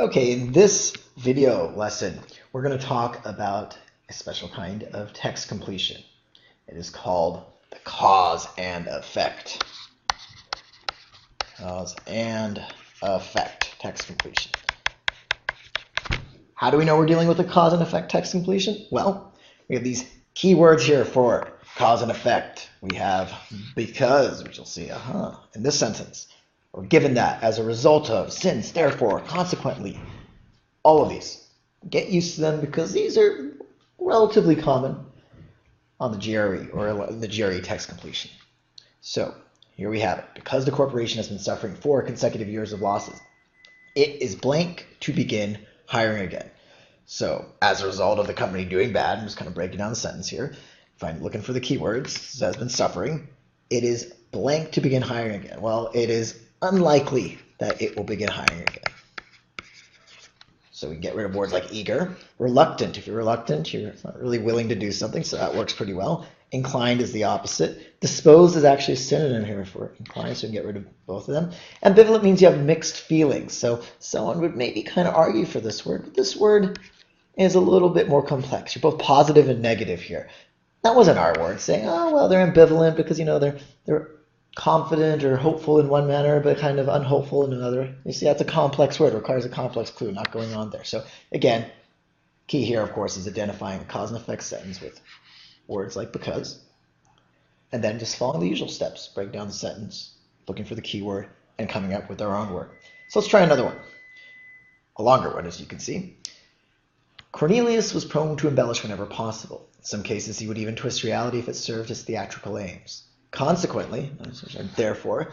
Okay, in this video lesson, we're going to talk about a special kind of text completion. It is called the cause and effect. Cause and effect text completion. How do we know we're dealing with a cause and effect text completion? Well, we have these keywords here for cause and effect. We have because, which you'll see, in this sentence. Or given that, as a result of, since, therefore, consequently, all of these. Get used to them because these are relatively common on the GRE or the GRE text completion. So here we have it. Because the corporation has been suffering 4 consecutive years of losses, it is blank to begin hiring again. So as a result of the company doing bad, I'm just kind of breaking down the sentence here. Looking for the keywords, it has been suffering. It is blank to begin hiring again. Well, it is unlikely that it will begin hiring again. So we can get rid of words like eager. Reluctant. If you're reluctant, you're not really willing to do something, so that works pretty well. Inclined is the opposite. Disposed is actually a synonym here for inclined, so we can get rid of both of them. Ambivalent means you have mixed feelings. So someone would maybe kind of argue for this word, but this word is a little bit more complex. You're both positive and negative here. That wasn't our word, saying, oh, well, they're ambivalent because, they're confident or hopeful in one manner, but kind of unhopeful in another. You see, that's a complex word. It requires a complex clue, not going on there. So again, key here, of course, is identifying a cause and effect sentence with words like because, and then just following the usual steps. Break down the sentence, looking for the keyword, and coming up with our own word. So let's try another one. A longer one, as you can see. Cornelius was prone to embellish whenever possible. In some cases, he would even twist reality if it served his theatrical aims. Consequently, therefore,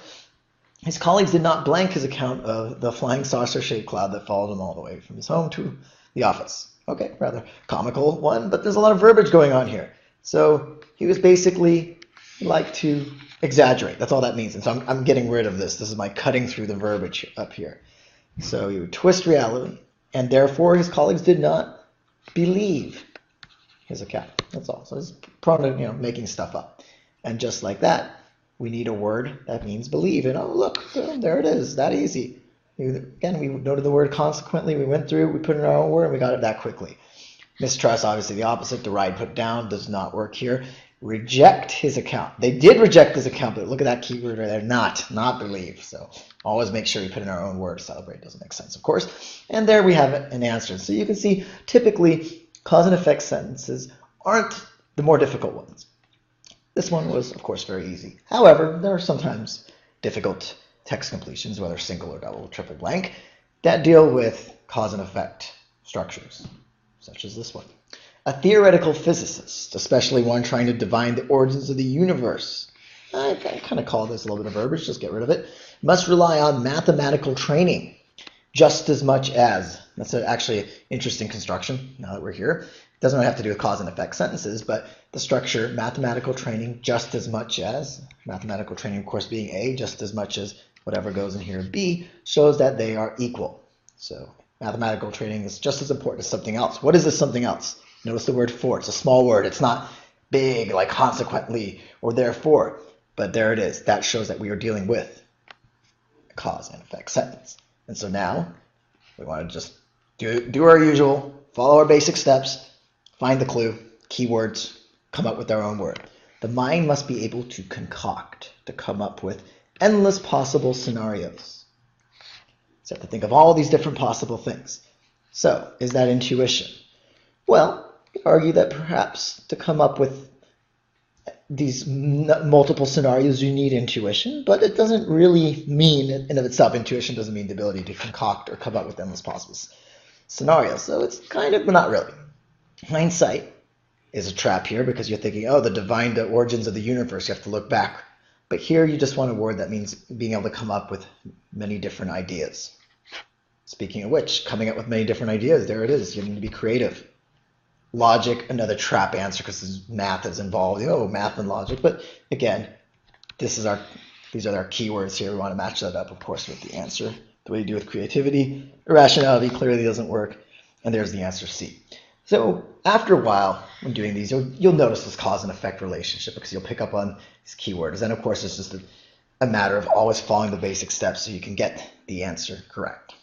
his colleagues did not blank his account of the flying saucer-shaped cloud that followed him all the way from his home to the office. Okay, rather comical one, but there's a lot of verbiage going on here. So he was basically like to exaggerate. That's all that means. And so I'm getting rid of this. This is my cutting through the verbiage up here. So he would twist reality, and therefore his colleagues did not believe his account. That's all. So he's prone to making stuff up. And just like that, we need a word that means believe. And oh, look, there it is, that easy. Again, we noted the word consequently. We went through, we put in our own word, and we got it that quickly. Mistrust, obviously the opposite. Deride, put down, does not work here. Reject his account. They did reject his account, but look at that keyword right there, not believe. So always make sure you put in our own word. Celebrate doesn't make sense, of course. And there we have an answer. So you can see, typically, cause and effect sentences aren't the more difficult ones. This one was, of course, very easy. However, there are sometimes difficult text completions, whether single or double, triple blank, that deal with cause and effect structures, such as this one. A theoretical physicist, especially one trying to divine the origins of the universe, I kind of call this a little bit of verbiage, just get rid of it, must rely on mathematical training just as much as, that's actually an interesting construction now that we're here. It doesn't really have to do with cause and effect sentences, but the structure, mathematical training just as much as, mathematical training of course being A, just as much as whatever goes in here B, shows that they are equal. So mathematical training is just as important as something else. What is this something else? Notice the word for. It's a small word. It's not big like consequently or therefore, but there it is. That shows that we are dealing with a cause and effect sentence. And so now we want to just do our usual, follow our basic steps, find the clue, keywords, come up with our own word. The mind must be able to concoct, to come up with endless possible scenarios. So you have to think of all these different possible things. So is that intuition? Well, you could argue that perhaps to come up with these multiple scenarios, you need intuition, but it doesn't really mean, in and of itself, intuition doesn't mean the ability to concoct or come up with endless possible scenarios. So it's kind of, but not really. Hindsight is a trap here because you're thinking, oh, the divine origins of the universe, you have to look back. But here you just want a word that means being able to come up with many different ideas. Speaking of which, coming up with many different ideas, there it is. You need to be creative. Logic, another trap answer because math is involved. Oh, math and logic. But again, these are our keywords here. We want to match that up, of course, with the answer. The way you do with creativity. Irrationality clearly doesn't work. And there's the answer C. So after a while, when doing these, you'll notice this cause and effect relationship because you'll pick up on these keywords. And of course, it's just a matter of always following the basic steps so you can get the answer correct.